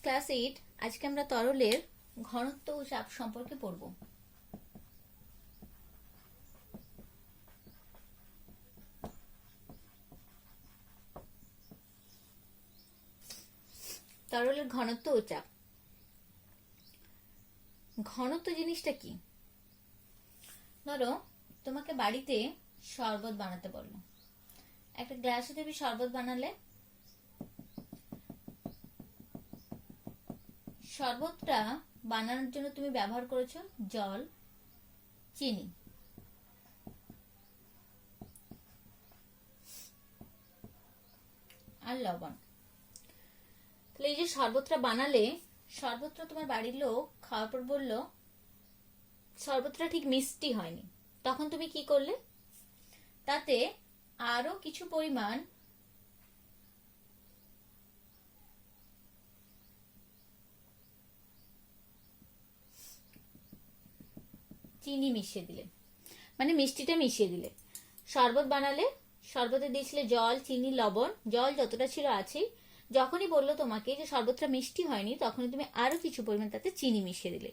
Class 8 আজকে আমরা তরলের ঘনত্ব ও চাপ সম্পর্কে পড়ব। তরলের ঘনত্ব ও চাপ। ঘনত্ব জিনিসটা কি? ধরো তোমাকে বাড়িতে শরবত বানাতে বললো, একটা গ্লাসে তুমি শরবত বানালে, শরবতটা বানানোর জন্য তুমি ব্যবহার করেছো জল, চিনি, আর লবণ। তাহলে এই যে শরবতটা বানালে, শরবতটা তোমার বাড়ির লোক খাওয়ার পর বললো শরবতটা ঠিক মিষ্টি হয়নি, তখন তুমি কি করলে? তাতে আরো কিছু পরিমাণ চিনি মিশিয়ে দিলে, মানে মিষ্টিটা মিশিয়ে দিলে। শরবত বানালে, শরবতে দিয়েছিলে জল, চিনি, লবণ, জল যতটা ছিল আছেই। যখনই বললো তোমাকে যে শরবতটা মিষ্টি হয়নি, তখনই তুমি আরো কিছু পরিমাণ তাতে চিনি মিশিয়ে দিলে।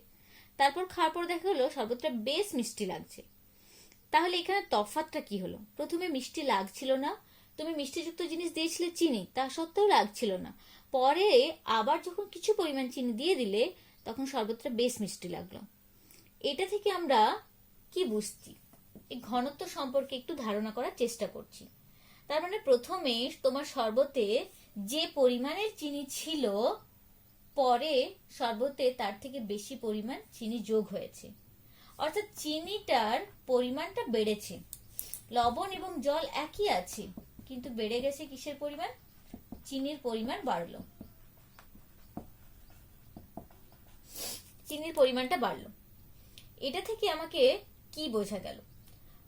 তারপর খাওয়ার পর দেখা হলো শরবতটা বেশ মিষ্টি লাগছে। তাহলে এখানে তফাৎটা কি হলো? প্রথমে মিষ্টি লাগছিল না, তুমি মিষ্টিযুক্ত জিনিস দিয়েছিলে চিনি, তা সত্ত্বেও লাগছিল না। পরে আবার যখন কিছু পরিমাণ চিনি দিয়ে দিলে, তখন শরবতটা বেশ মিষ্টি লাগলো। এটা থেকে আমরা কি বুঝছি? এই ঘনত্ব সম্পর্কে একটু ধারণা করার চেষ্টা করছি। তার মানে প্রথমে তোমার শরবতে যে পরিমাণের চিনি ছিল, পরে শরবতে তার থেকে বেশি পরিমাণ চিনি যোগ হয়েছে, অর্থাৎ চিনিটার পরিমাণটা বেড়েছে। লবণ এবং জল একই আছে, কিন্তু বেড়ে গেছে কিসের পরিমাণ? চিনির পরিমাণ বাড়লো, চিনির পরিমাণটা বাড়লো। এটা থেকে আমাকে কি বোঝা গেল?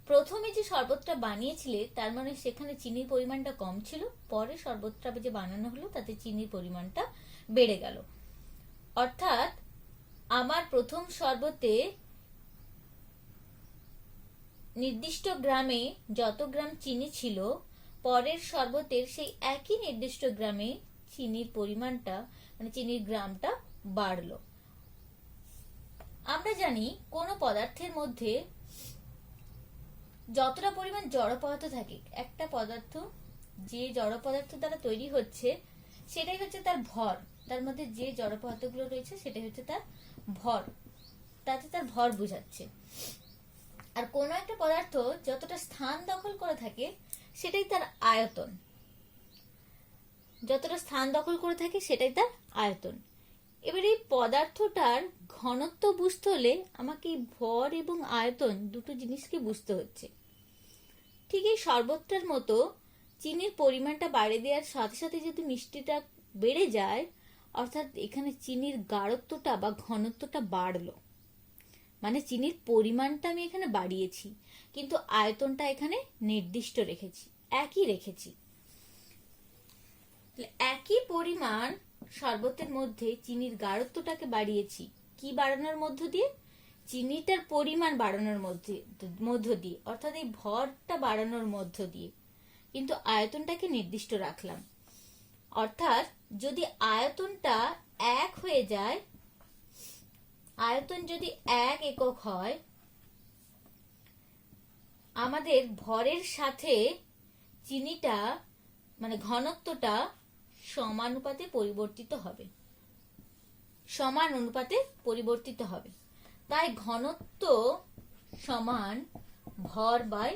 প্রথমে যে শরবতটা বানিয়েছিলে তার মানে সেখানে চিনির পরিমাণটা কম ছিল, পরে শরবতটা যে বানানো হলো তাতে চিনির পরিমাণটা বেড়ে গেল। অর্থাৎ আমার প্রথম শরবতে নির্দিষ্ট গ্রামে যত গ্রাম চিনি ছিল, পরের শরবতের সেই একই নির্দিষ্ট গ্রামে চিনির পরিমাণটা, মানে চিনির গ্রামটা বাড়লো। আমরা জানি কোনো পদার্থের মধ্যে যতটা পরিমাণ জড় পদার্থ থাকে, একটা পদার্থ যে জড় পদার্থ দ্বারা তৈরি হচ্ছে সেটাই হচ্ছে তার ভর। তার মধ্যে যে জড় পদার্থগুলো রয়েছে সেটাই হচ্ছে তার ভর, তাতে তার ভর বোঝাচ্ছে। আর কোনো একটা পদার্থ যতটা স্থান দখল করে থাকে সেটাই তার আয়তন, যতটা স্থান দখল করে থাকে সেটাই তার আয়তন। এবার এই পদার্থটার ঘনত্ব বুঝতে হলে আমাকে ভর এবং আয়তন দুটো জিনিসকে বুঝতে হচ্ছে। ঠিক এই শরবতটার মতো চিনির পরিমাণটা বাড়িয়ে দেওয়ার সাথে সাথে যদি মিষ্টিটা বেড়ে যায়, অর্থাৎ এখানে চিনির গাঢ়ত্বটা বা ঘনত্বটা বাড়লো, মানে চিনির পরিমাণটা আমি এখানে বাড়িয়েছি, কিন্তু আয়তনটা এখানে নির্দিষ্ট রেখেছি, একই রেখেছি। একই পরিমাণ শরবতের মধ্যে চিনির গাঢ়ত্বটাকে বাড়িয়েছি, কি বাড়ানোর মধ্য দিয়ে? চিনিটার পরিমাণ বাড়ানোর মধ্য দিয়ে, অর্থাৎ এই ভরটা বাড়ানোর মধ্য দিয়ে, কিন্তু আয়তনটাকে নির্দিষ্ট রাখলাম। অর্থাৎ যদি আয়তনটা 1 হয়ে যায়, আয়তন যদি 1 একক হয়, আমাদের ভরের সাথে চিনিটা, মানে ঘনত্বটা সমানুপাতে পরিবর্তিত হবে, সমান অনুপাতে পরিবর্তিত হবে। তাই ঘনত্ব সমান ভর বাই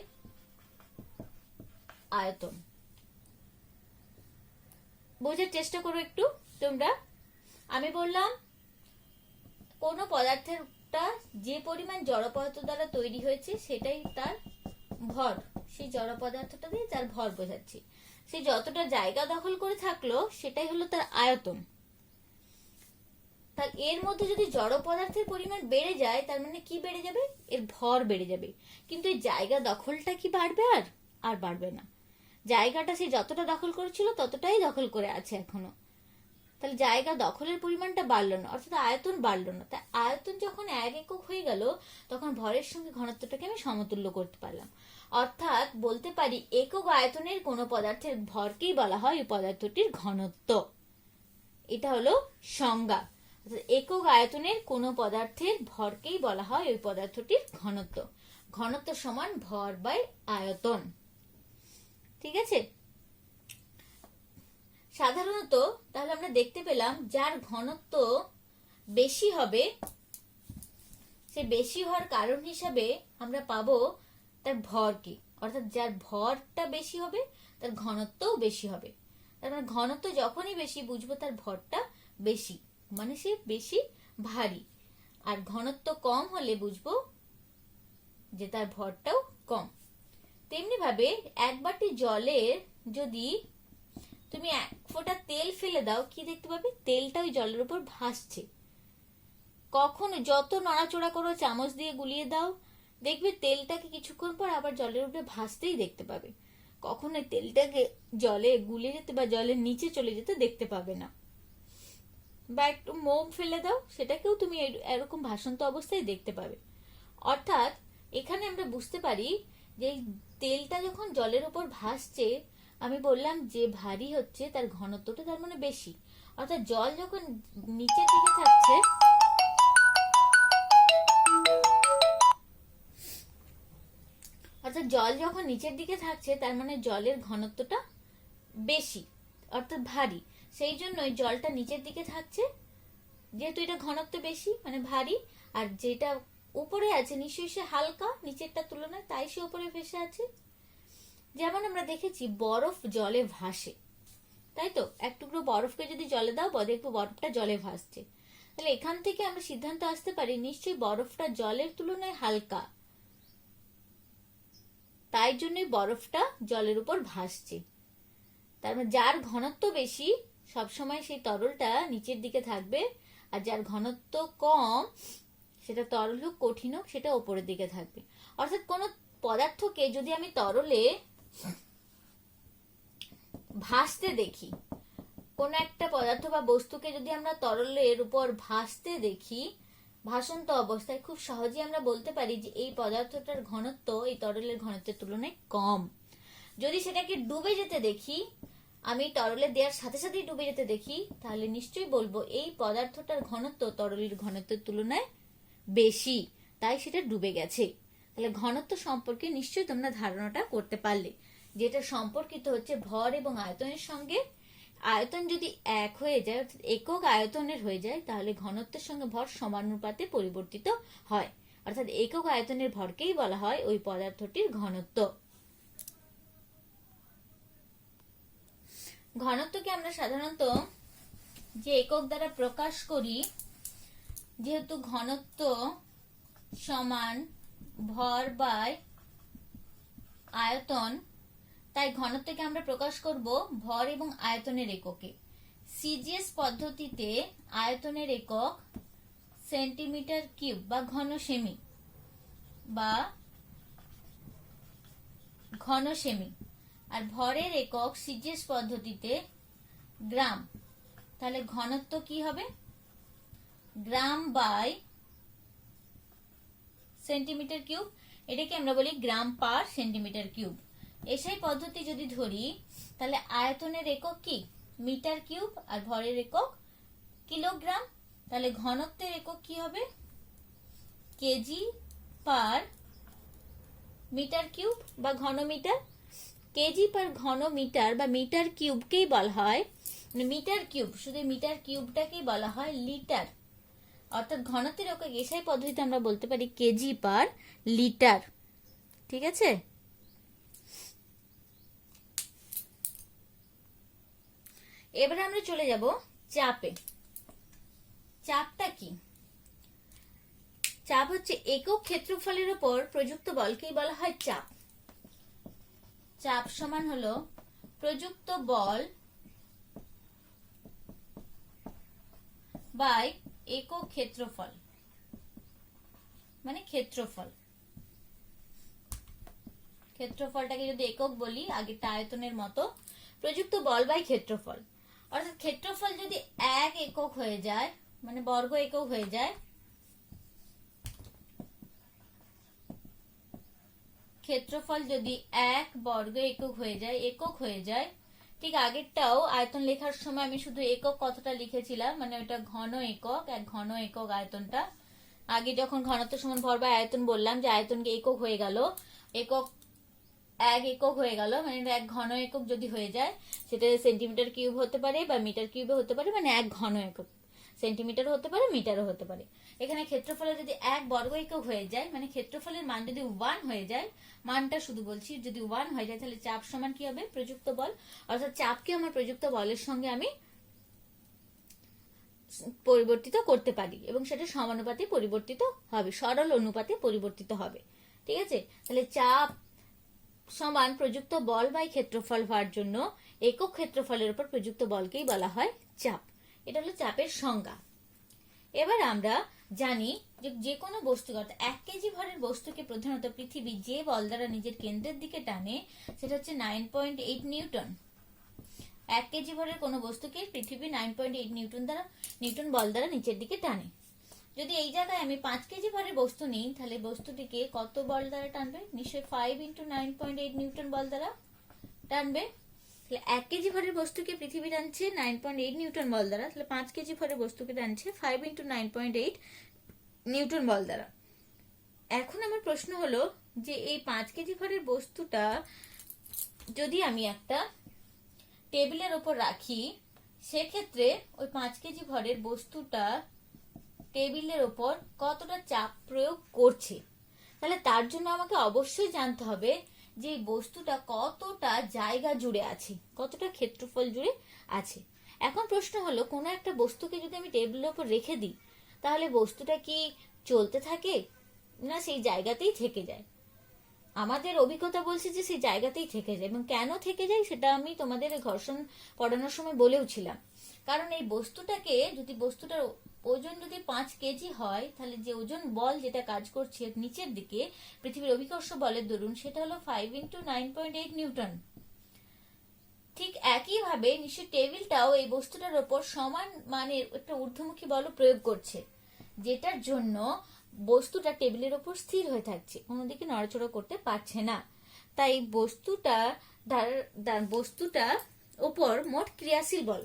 আয়তন। বোঝার চেষ্টা করো একটু তোমরা। আমি বললাম কোন পদার্থটা যে পরিমাণ জড় পদার্থ দ্বারা তৈরি হয়েছে সেটাই তার ভর, সেই জড় পদার্থটা দিয়ে তার ভর বোঝাচ্ছি। সে যতটা জায়গা দখল করে থাকলো সেটাই হলো তার আয়তন। তাহলে এর মধ্যে যদি জড় পদার্থের পরিমাণ বেড়ে যায়, তার মানে কি বেড়ে যাবে? এর ভর বেড়ে যাবে, কিন্তু এই জায়গা দখলটা কি বাড়বে? আর বাড়বে না। জায়গাটা সে যতটা দখল করেছিল ততটাই দখল করে আছে এখনো। তাহলে জায়গা দখলের পরিমাণটা বাড়লো না, অর্থাৎ আয়তন বাড়লো না। তাই আয়তন যখন 1 একক হয়ে গেল, তখন ভরের সঙ্গে ঘনত্বটাকে আমি সমতুল্য করতে পারলাম। অর্থাৎ বলতে পারি একক আয়তনের কোনো পদার্থের ভরকেই বলা হয় ওই পদার্থটির ঘনত্ব। এটা হলো সংজ্ঞা। একক আয়তনের কোনো পদার্থের ভরকেই বলা হয় ওই পদার্থটির ঘনত্ব। ঘনত্ব সমান ভর বাই আয়তন। ঠিক আছে, সাধারণত তাহলে আমরা দেখতে পেলাম যার ঘনত্ব বেশি হবে, সে বেশি হওয়ার কারণ হিসাবে আমরা পাবো তার ভরকে, অর্থাৎ যার ভরটা বেশি হবে তার ঘনত্বও বেশি হবে। তার মানে ঘনত্ব যখনই বেশি বুঝবো তার ভরটা বেশি, মানে সে বেশি ভারী। আর ঘনত্ব কম হলে বুঝবো যে তার ভরটাও কম। তেমনি ভাবে এক বাটি জলের যদি তুমি এক ফোঁটা তেল ফেলে দাও, কি দেখতে পাবে? তেলটা ওই জলের উপর ভাসছে। কখনো যত নড়াচড়া করো, চামচ দিয়ে গুলিয়ে দাও, দেখবে তেলটাকে কিছুক্ষণ পর আবার জলের উপরে ভাসতেই দেখতে পাবে। কখনো তেলটাকে জলে গুলিয়ে যেতে বা জলের নিচে চলে যেতে দেখতে পাবে না। বা একটু মোম ফেলে দাও, সেটাকেও তুমি এরকম ভাসন্ত অবস্থায় দেখতে পাবে। অর্থাৎ এখানে আমরা বুঝতে পারি যে তেলটা যখন জলের উপর ভাসছে, আমি বললাম যে ভারী হচ্ছে তার ঘনত্বটা তার মানে বেশি। অর্থাৎ জল যখন নিচের দিকে থাকছে, তার মানে জলের ঘনত্বটা বেশি, অর্থাৎ ভারী। সেই জন্যই জলটা নিচের দিকে থাকছে, যেহেতু এটা ঘনত্ব বেশি মানে ভারী। আর যেটা উপরে আছে নিশ্চয়ই সে হালকা নিচেরটার তুলনায়, তাই সে উপরে ভেসে আছে। যেমন আমরা দেখেছি বরফ জলে ভাসে, তাই তো? এক টুকরো বরফকে যদি জলে দাও, দেখবো বরফটা জলে ভাসছে। তাহলে এখান থেকে আমরা সিদ্ধান্ত আসতে পারি নিশ্চয়ই বরফটা জলের তুলনায় হালকা, তাই জন্যই বরফটা জলের উপর ভাসছে। তার মানে যার ঘনত্ব বেশি সবসময় সেই তরলটা নিচের দিকে থাকবে, আর যার ঘনত্ব কম সেটা তরল হোক কঠিন হোক সেটা উপরের দিকে থাকবে। অর্থাৎ কোন পদার্থকে যদি আমি তরলে ভাসতে দেখি, কোন একটা পদার্থ বা বস্তুকে যদি আমরা তরলের উপর ভাসতে দেখি ভাসন্ত অবস্থায়, খুব সহজেই আমরা বলতে পারি যে এই পদার্থটার ঘনত্ব এই তরলের ঘনত্বের তুলনায় কম। যদি সেটাকে ডুবে যেতে দেখি, আমি তরলে দেওয়ার সাথে সাথেই ডুবে যেতে দেখি, তাহলে নিশ্চয়ই বলবো এই পদার্থটার ঘনত্ব তরলের ঘনত্বের তুলনায় বেশি, তাই সেটা ডুবে গেছে। তাহলে ঘনত্ব সম্পর্কে নিশ্চয়ই তোমরা ধারণাটা করতে পারলে, যেটা সম্পর্কিত হচ্ছে ভর এবং আয়তনের সঙ্গে। আয়তন যদি এক হয়ে যায়, অর্থাৎ একক আয়তনের হয়ে যায়, তাহলে ঘনত্বের সঙ্গে ভর সমানুপাতে পরিবর্তিত হয়। অর্থাৎ একক আয়তনের ভরকেই বলা হয় ওই পদার্থটির ঘনত্ব। ঘনত্বকে আমরা সাধারণত যে একক দ্বারা প্রকাশ করি, যেহেতু ঘনত্ব সমান ভর বাই আয়তন, তাই ঘনত্বকে আমরা প্রকাশ করব ভর এবং আয়তনের এককে। সিজিএস পদ্ধতিতে আয়তনের একক সেন্টিমিটার কিউব বা ঘন সেমি বা ঘন সেমি, আর ভরের একক সিজিএস পদ্ধতিতে গ্রাম। তাহলে ঘনত্ব কি হবে? গ্রাম বাই সেন্টিমিটার কিউব, এটাকে আমরা বলি গ্রাম পার সেন্টিমিটার কিউব। এসআই পদ্ধতি যদি ধরি, তাহলে আয়তনের একক কি? মিটার কিউব, আর ভরের একক কিলোগ্রাম। তাহলে ঘনত্বের একক কি হবে? কেজি পার মিটার কিউব বা ঘন মিটার। কেজি পার ঘন মিটার বা মিটার কিউবকেই বলা হয়, মিটার কিউব শুধু মিটার কিউবটাকেই বলা হয় লিটার। অর্থাৎ ঘনত্বের একক এসআই পদ্ধতিতে আমরা বলতে পারি কেজি পার লিটার। ঠিক আছে, এবারে আমরা চলে যাব চাপে। চাপটা কি? চাপ হচ্ছে একক ক্ষেত্রফলের উপর প্রযুক্ত বলকেই বলা হয় চাপ। চাপ সমান হলো প্রযুক্ত বল বাই একক ক্ষেত্রফল, মানে ক্ষেত্রফল। ক্ষেত্রফলটাকে যদি একক বলি, আগেরটা আয়তনের মতো, প্রযুক্ত বল বাই ক্ষেত্রফল। অর্থাৎ ক্ষেত্রফল যদি এক একক হয়ে যায়, মানে বর্গ একক হয়ে যায়, ক্ষেত্রফল যদি এক বর্গ একক হয়ে যায়, ঠিক ঠিক আগেরটাও আয়তন লেখার সময় আমি শুধু একক কথাটা লিখেছিলাম, মানে ওটা ঘন একক, এক ঘন একক আয়তনটা। আগে যখন ঘনত্ব সমান ভর বা আয়তন বললাম, যে আয়তনকে একক হয়ে গেল, একক এক একক হয়ে গেল, মানে এক ঘন একক যদি হয়ে যায় সেটা সেন্টিমিটার কিউব হতে পারে বা মিটার কিউবে হতে পারে, মানে এক ঘন একক সেন্টিমিটারও হতে পারে, মিটারও হতে পারে। এখানে ক্ষেত্রফলে যদি এক বর্গ একক হয়ে যায়, মানে ক্ষেত্রফলের মান যদি 1 হয়ে যায়, মানটা শুধু বলছি, যদি 1 হয়ে যায় তাহলে চাপ সমান কি হবে? প্রযুক্ত বল। অর্থাৎ চাপকে আমার প্রযুক্ত বলের সঙ্গে আমি পরিবর্তিত করতে পারি এবং সেটা সমানুপাতে পরিবর্তিত হবে, সরল অনুপাতে পরিবর্তিত হবে। ঠিক আছে, তাহলে চাপ সমান প্রযুক্ত বল বাই ক্ষেত্রফল হওয়ার জন্য একক ক্ষেত্রফলের উপর প্রযুক্ত বলকেই বলা হয় চাপ। এটা হলো চাপের সংজ্ঞা। এবার আমরা জানি যে কোনো বস্তুকে, অর্থাৎ 1 কেজি ভরের বস্তুকে প্রধানত পৃথিবী যে বল দ্বারা নিজের কেন্দ্রের দিকে টানে সেটা হচ্ছে 9.8 নিউটন। 1 কেজি ভরের কোনো বস্তুকে পৃথিবী 9.8 নিউটন বল দ্বারা নিচের দিকে টানে। যদি এই জায়গায় আমি 5 কেজি ভরের বস্তু নিই, তাহলে বস্তুটিকে কত বল দ্বারা টানবে? নিশ্চয়ই 5 × 9.8 নিউটন বল দ্বারা টানবে। তাহলে 1 কেজি ভরের বস্তুকে পৃথিবী টানছে 9.8 নিউটন বল দ্বারা, তাহলে 5 কেজি ভরের বস্তুকে টানছে 5 × 9.8 নিউটন বল দ্বারা। এখন আমার প্রশ্ন হলো যে এই 5 কেজি ভরের বস্তুটা যদি আমি একটা টেবিলের উপর রাখি, সেক্ষেত্রে ওই 5 কেজি ভরের বস্তুটা টেবিলের উপর কতটা চাপ প্রয়োগ করছে। তাহলে তার জন্য আমাকে অবশ্যই জানতে হবে যে বস্তুটা কতটা জায়গা জুড়ে আছে, কতটা ক্ষেত্রফল জুড়ে আছে। এখন প্রশ্ন হলো, কোনো একটা বস্তুকে যদি আমি টেবিলের উপর রেখে দিই, তাহলে বস্তুটা কি চলতে থাকে না সেই জায়গাতেই থেকে যায়? আমাদের অভিজ্ঞতা বলছে যে সেই জায়গাতেই থেকে যায়, এবং কেন থেকে যায় সেটা আমি তোমাদের ঘর্ষণ পড়ানোর সময় বলেও ছিলাম। কারণ এই বস্তুটাকে, যদি বস্তুটার ওজন যদি 5 কেজি হয়, তাহলে যে ওজন বল যেটা কাজ করছে নিচের দিকে পৃথিবীর অভিকর্ষ বলের দরুন, সেটা হলো 5 × 9.8 নিউটন। ঠিক একইভাবে নিশ্চয় টেবিলটাও এই বস্তুটার ওপর সমান মানের একটা ঊর্ধ্বমুখী বল প্রয়োগ করছে, যেটার জন্য বস্তুটা টেবিলের ওপর স্থির হয়ে থাকছে, কোনোদিকে নড়াচড়া করতে পারছে না। তাই বস্তুটার ওপর মোট ক্রিয়াশীল বল,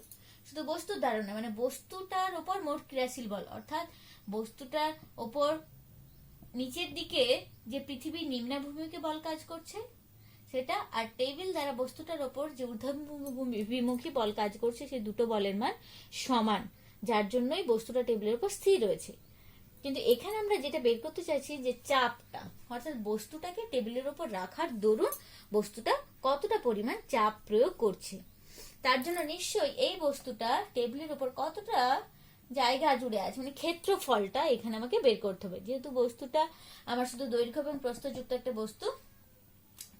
শুধু বস্তুর দ্বারা না, মানে বস্তুটার ওপর মোট ক্রিয়াশীল বল, অর্থাৎ বস্তুটার ওপর নিচের দিকে যে পৃথিবীর নিম্নাভিমুখী বল কাজ করছে সেটা, আর টেবিল দ্বারা বস্তুটার ওপর যে ঊর্ধ্বমুখী বল কাজ করছে, সেই দুটো বলের মান সমান, যার জন্যই বস্তুটা টেবিলের উপর স্থির রয়েছে। কিন্তু এখানে আমরা যেটা বের করতে চাইছি যে চাপটা, অর্থাৎ বস্তুটাকে টেবিলের উপর রাখার দরুন বস্তুটা কতটা পরিমাণ চাপ প্রয়োগ করছে। তার জন্য নিশ্চয়ই এই বস্তুটা টেবিলের উপর কতটা জায়গা জুড়ে আছে, মানে ক্ষেত্রফলটা এখানে আমাকে বের করতে হবে। যেহেতু বস্তুটা আমার শুধু দৈর্ঘ্য এবং প্রস্থযুক্ত একটা বস্তু,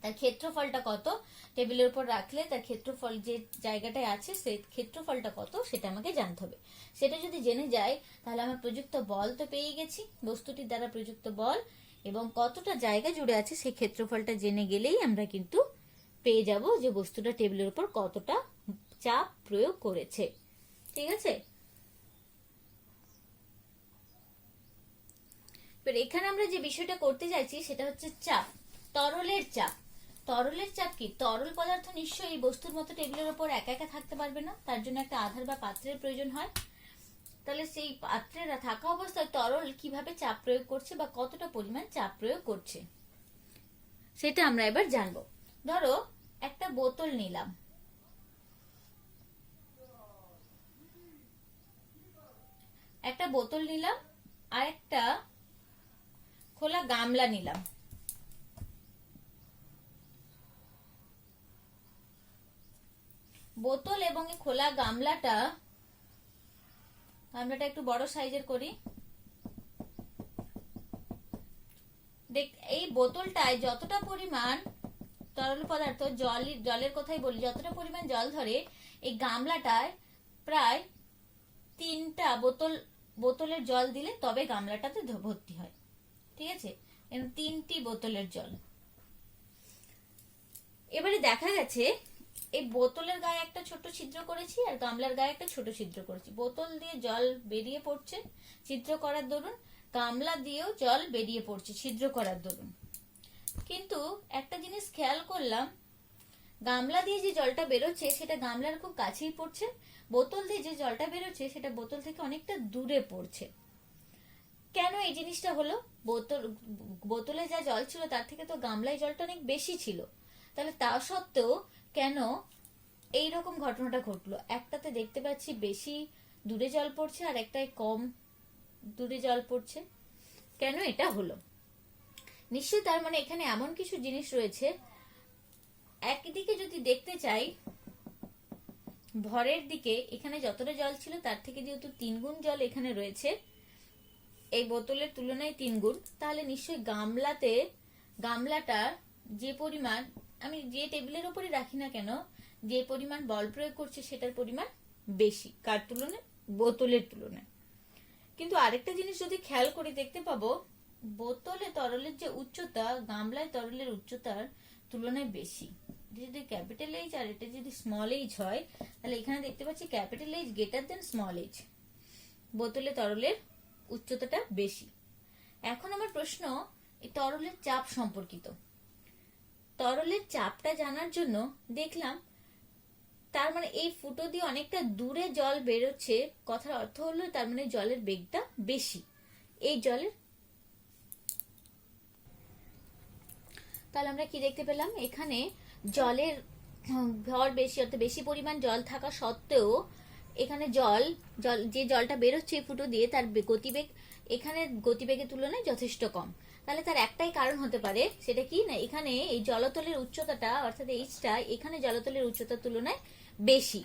তার ক্ষেত্রফলটা কত টেবিলের উপর রাখলে তার ক্ষেত্রফল যে জায়গাটায় আছে সেই ক্ষেত্রফলটা কত সেটা আমাকে জানতে হবে। সেটা যদি জেনে যাই তাহলে আমার প্রযুক্ত বল তো পেয়ে গেছি, বস্তুটির দ্বারা প্রযুক্ত বল এবং কতটা জায়গা জুড়ে আছে সেই ক্ষেত্রফলটা জেনে গেলেই আমরা কিন্তু পেয়ে যাব যে বস্তুটা টেবিলের উপর কতটা চাপ প্রয়োগ করেছে। ঠিক আছে, এখানে আমরা যে বিষয়টা করতে চাইছি সেটা হচ্ছে চাপ, তরলের চাপ। তরলের চাপ কি? তরল পদার্থ নিশ্চয়ই বস্তুর মতো টেবিলের উপর একা একা থাকতে পারবে না, তার জন্য একটা আধার বা পাত্রের প্রয়োজন হয়। তাহলে সেই পাত্রের থাকা অবস্থায় তরল কিভাবে চাপ প্রয়োগ করছে বা কতটা পরিমাণ চাপ প্রয়োগ করছে সেটা আমরা এবার জানবো। ধরো একটা বোতল নিলাম, আর একটা খোলা গামলা নিলাম। বোতল এবং এই খোলা গামলাটা একটু বড় সাইজের করি। এই বোতলটায় যতটা পরিমাণ তরল পদার্থ, জলের কথাই বলি, যতটা পরিমাণ জল ধরে এই গামলাটায় প্রায় 3টা বোতলের জল দিলে তবে গামলাটাতে ভর্তি হয়। ঠিক আছে, 3টি বোতলের জল। এবারে দেখা গেছে এই বোতলের গায়ে একটা ছোট ছিদ্র করেছি আর গামলার গায়ে একটা ছোট ছিদ্র করেছি। বোতল দিয়ে জল বেরিয়ে পড়ছে ছিদ্র করার দরুন, গামলা দিয়েও জল বেরিয়ে পড়ছে ছিদ্র করার দরুন। কিন্তু একটা জিনিস খেয়াল করলাম গামলা দিয়ে যে জলটা বেরোচ্ছে সেটা গামলার খুব কাছেই পড়ছে, বোতল দিয়ে যে জলটা বেরোচ্ছে সেটা বোতল থেকে অনেকটা দূরে পড়ছে। কেন এই জিনিসটা হলো? বোতলে যা জল ছিল তার থেকে তো গামলায় জলটা অনেক বেশি ছিল, তাহলে তা সত্ত্বেও কেন এই রকম ঘটনাটা ঘটলো? একটাতে দেখতে পাচ্ছি বেশি দূরে জল পড়ছে আর একটায় কম দূরে জল পড়ছে। কেন এটা হলো? নিশ্চয়ই তার মানে এখানে এমন কিছু জিনিস রয়েছে। একদিকে যদি দেখতে চাই, ভরের দিকে এখানে যতটা জল ছিল তার থেকে যেহেতু 3 গুণ জল এখানে রয়েছে, এই বোতলের তুলনায় 3 গুণ, তাহলে নিশ্চয়ই গামলাটার যে পরিমাণ, আমি যে টেবিলের উপরে রাখি না কেন, যে পরিমাণ বল প্রয়োগ করছে সেটার পরিমাণ বেশি, কার তুলনায়? বোতলের তুলনায়। কিন্তু আরেকটা জিনিস যদি খেয়াল করে দেখতে পাবো, বোতলে তরলের যে উচ্চতা গামলায় তরলের উচ্চতার তুলনায় বেশি। যদি ক্যাপিটাল এইচ আর এটা যদি স্মল এইচ হয়, তাহলে এখানে দেখতে পাচ্ছি capital H greater than small H, বোতলে তরলের উচ্চতাটা বেশি। এখন আমার প্রশ্ন এই তরলের চাপ সম্পর্কিত। তরলের চাপটা জানার জন্য দেখলাম, তার মানে এই ফুটো দিয়ে অনেকটা দূরে জল বেরোচ্ছে, কথার অর্থ হলো তার মানে জলের বেগটা বেশি। এই জলের, তাহলে আমরা কি দেখতে পেলাম? এখানে জলের ভর বেশি, অর্থাৎ বেশি পরিমাণ জল থাকা সত্ত্বেও এখানে যে জলটা বেরোচ্ছে এই ফুটো দিয়ে তার গতিবেগ এখানে গতিবেগের তুলনায় যথেষ্ট কম। তাহলে তার একটাই কারণ হতে পারে, সেটা কি না, এখানে এই জলতলের উচ্চতাটা অর্থাৎ এইচটা এখানে জলতলের উচ্চতার তুলনায় বেশি।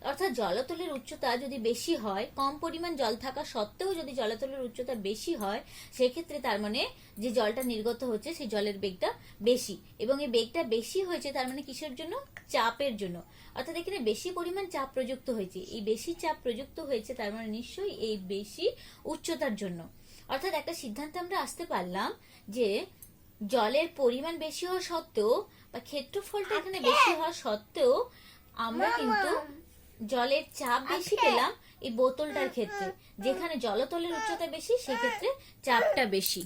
অর্থাৎ জলতলের উচ্চতা যদি বেশি হয়, কম পরিমাণ জল থাকা সত্ত্বেও যদি জলতলের উচ্চতা বেশি হয়, সেক্ষেত্রে তার মানে যে জলটা নির্গত হচ্ছে সেই জলের বেগটা বেশি, এবং এই বেগটা বেশি হয়েছে তার মানে কিসের জন্য? চাপের জন্য। অর্থাৎ এখানে বেশি পরিমাণ চাপ প্রযুক্ত হয়েছে, এই বেশি চাপ প্রযুক্ত হয়েছে তার মানে নিশ্চয়ই এই বেশি উচ্চতার জন্য। অর্থাৎ একটা সিদ্ধান্তে আমরা আসতে পারলাম যে জলের পরিমাণ বেশি হওয়া সত্ত্বেও বা ক্ষেত্রফলটা এখানে বেশি হওয়া সত্ত্বেও আমরা কিন্তু জলের চাপ বেশি পেলাম এই বোতলটার ক্ষেত্রে। যেখানে জলতলের উচ্চতা বেশি সেক্ষেত্রে চাপটা বেশি।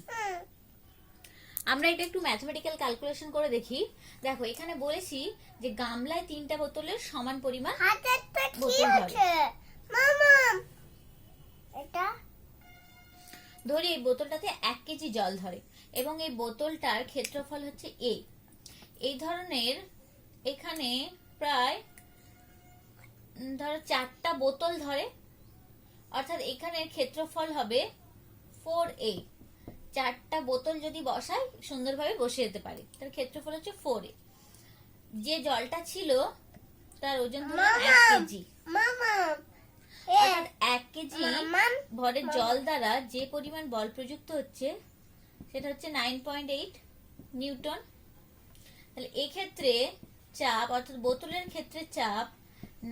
আমরা এটা একটু ম্যাথমেটিক্যাল ক্যালকুলেশন করে দেখি। দেখো এখানে বলেছি যে গামলায় 3টা বোতলের সমান পরিমাণ বোতল ধরে। ধরি এই বোতলটাতে 1 কেজি জল ধরে এবং এই বোতলটার ক্ষেত্রফল হচ্ছে a। এই ধরনের এখানে প্রায় ধরো 4টা বোতল ধরে, অর্থাৎ এখানে ক্ষেত্রফল হবে 4a। 4টা বোতল যদি বসাই সুন্দরভাবে বসে যেতে পারে, তার ক্ষেত্রফল হচ্ছে 4a। যে জলটা ছিল তার ওজন ধরো 1 কেজি, অর্থাৎ 1 কেজি ভরের জল দ্বারা যে পরিমাণ বল প্রযুক্ত হচ্ছে সেটা হচ্ছে 9.8 নিউটন। তাহলে এই ক্ষেত্রে চাপ, অর্থাৎ বোতলের ক্ষেত্রে চাপ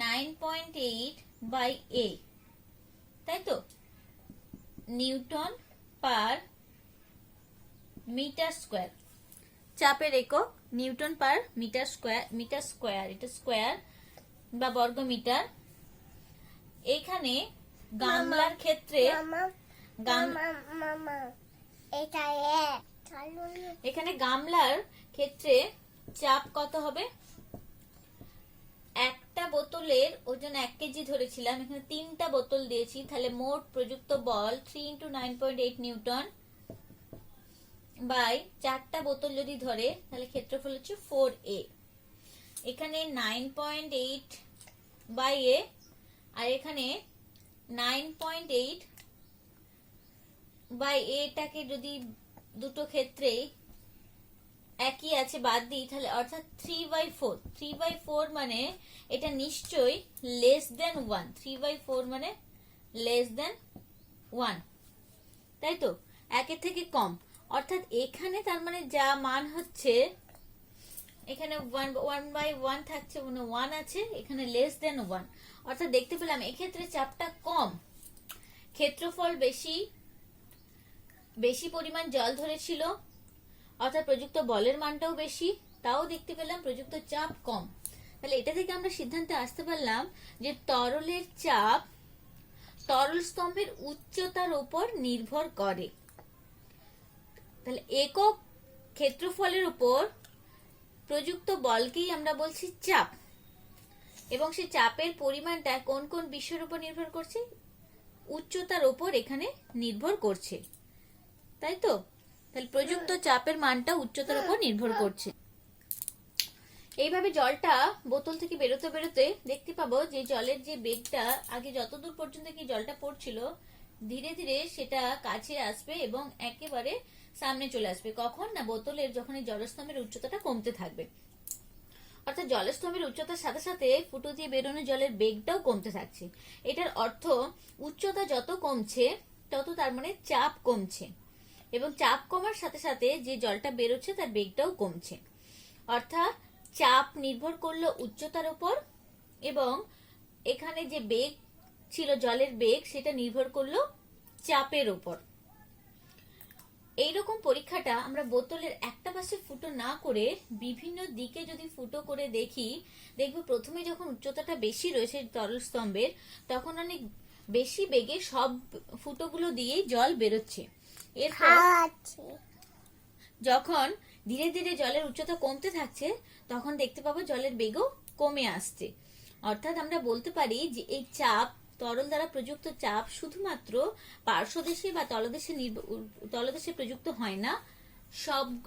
9.8 বাই a, তাই তো, নিউটন পার মিটার স্কোয়ার। চাপের একক নিউটন পার মিটার স্কোয়ার, এটা স্কোয়ার বা বর্গ মিটার। এখানে গামলার ক্ষেত্রে এখানে গামলার ক্ষেত্রে চাপ কত হবে? একটা বোতলের ওজন 1 কেজি ধরেছিলাম, এখানে 3টা বোতল দিয়েছি, তাহলে মোট প্রযুক্ত বল 3 × 9.8 নিউটন বাই 4টা বোতল যদি ধরে তাহলে ক্ষেত্রফল হচ্ছে 4a। এখানে 9.8 বাই a আর এখানে 9.8 বাই এটাকে যদি দুটো ক্ষেত্রে একই আছে বাদ দিই, তাহলে অর্থাৎ 3/4। 3/4 মানে এটা নিশ্চয়ই লেস দেন 1। 3/4 মানে লেস দেন 1, তাই তো, 1 থেকে কম। অর্থাৎ এখানে তার মানে যা মান হচ্ছে, এখানে 1/1 থাকছে, মানে 1 আছে, এখানে লেস দেন 1। অর্থাৎ দেখতে পেলাম এক্ষেত্রে চাপটা কম, ক্ষেত্রফল বেশি পরিমাণ জল ধরেছিল, অর্থাৎ প্রযুক্ত বলের মানটাও বেশি, তাও দেখতে পেলাম প্রযুক্ত চাপ কম। তাহলে এটা থেকে আমরা সিদ্ধান্তে আসতে পারলাম যে তরলের চাপ তরল স্তম্ভের উচ্চতার উপর নির্ভর করে। তাহলে একক ক্ষেত্রফলের উপর প্রযুক্ত বলকেই আমরা বলছি চাপ, এবং সেই চাপের পরিমাণটা কোন কোন বিষয়ের উপর নির্ভর করছে? উচ্চতার উপর এখানে নির্ভর করছে, তাই তো? তাহলে প্রযুক্ত চাপের মানটা উচ্চতার উপর নির্ভর করছে। এইভাবে জলটা বোতল থেকে বেরোতে বেরোতে দেখতে পাবো যে জলের যে বেগটা আগে যতদূর পর্যন্ত কি জলটা পড়ছিল, ধীরে ধীরে সেটা কাছে আসবে এবং একেবারে সামনে চলে আসবে। কখন না বোতলের যখন এই জলস্তম্ভের উচ্চতাটা কমতে থাকবে, অর্থাৎ জলস্তম্ভের উচ্চতার সাথে সাথে ফুটো দিয়ে বেরোনো জলের বেগটাও কমতে থাকছে। এটার অর্থ উচ্চতা যত কমছে তত তার মানে চাপ কমছে, এবং চাপ কমার সাথে সাথে যে জলটা বেরোচ্ছে তার বেগটাও কমছে। অর্থাৎ চাপ নির্ভর করলো উচ্চতার উপর, এবং এখানে যে বেগ ছিল জলের বেগ সেটা নির্ভর করলো চাপের উপর। এইরকম পরীক্ষাটা আমরা বোতলের একটা পাশে ফুটো না করে বিভিন্ন দিকে যদি ফুটো করে দেখি, দেখবো প্রথমে যখন উচ্চতাটা বেশি রয়েছে তরল স্তম্ভের, তখন অনেক বেশি বেগে সব ফুটোগুলো দিয়েই জল বেরোচ্ছে। এরপর যখন ধীরে ধীরে জলের উচ্চতা কমতে থাকছে, তখন দেখতে পাবো জলের বেগও কমে আসছে। অর্থাৎ আমরা বলতে পারি যে এই চাপ, তরল দ্বারা প্রযুক্ত চাপ শুধুমাত্র পার্শ্বদেশে বা তলদেশে প্রযুক্ত হয় না,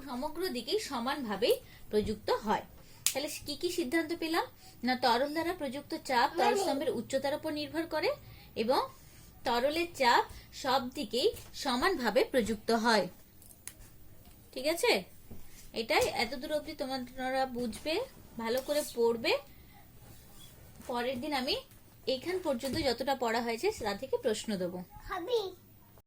সমগ্র দিকেই সমানভাবে প্রযুক্ত হয়। তাহলে কি কি সিদ্ধান্ত পেলাম? না, তরল দ্বারা প্রযুক্ত চাপ তরল স্তম্ভের উচ্চতার উপর নির্ভর করে, এবং তরলের চাপ সব দিকেই সমানভাবে প্রযুক্ত হয়। ঠিক আছে, এটাই এতদূর অবধি তোমরা বুঝবে, ভালো করে পড়বে। পরের দিন আমি এইখান পর্যন্ত যতটা পড়া হয়েছে তা থেকে প্রশ্ন দেবো।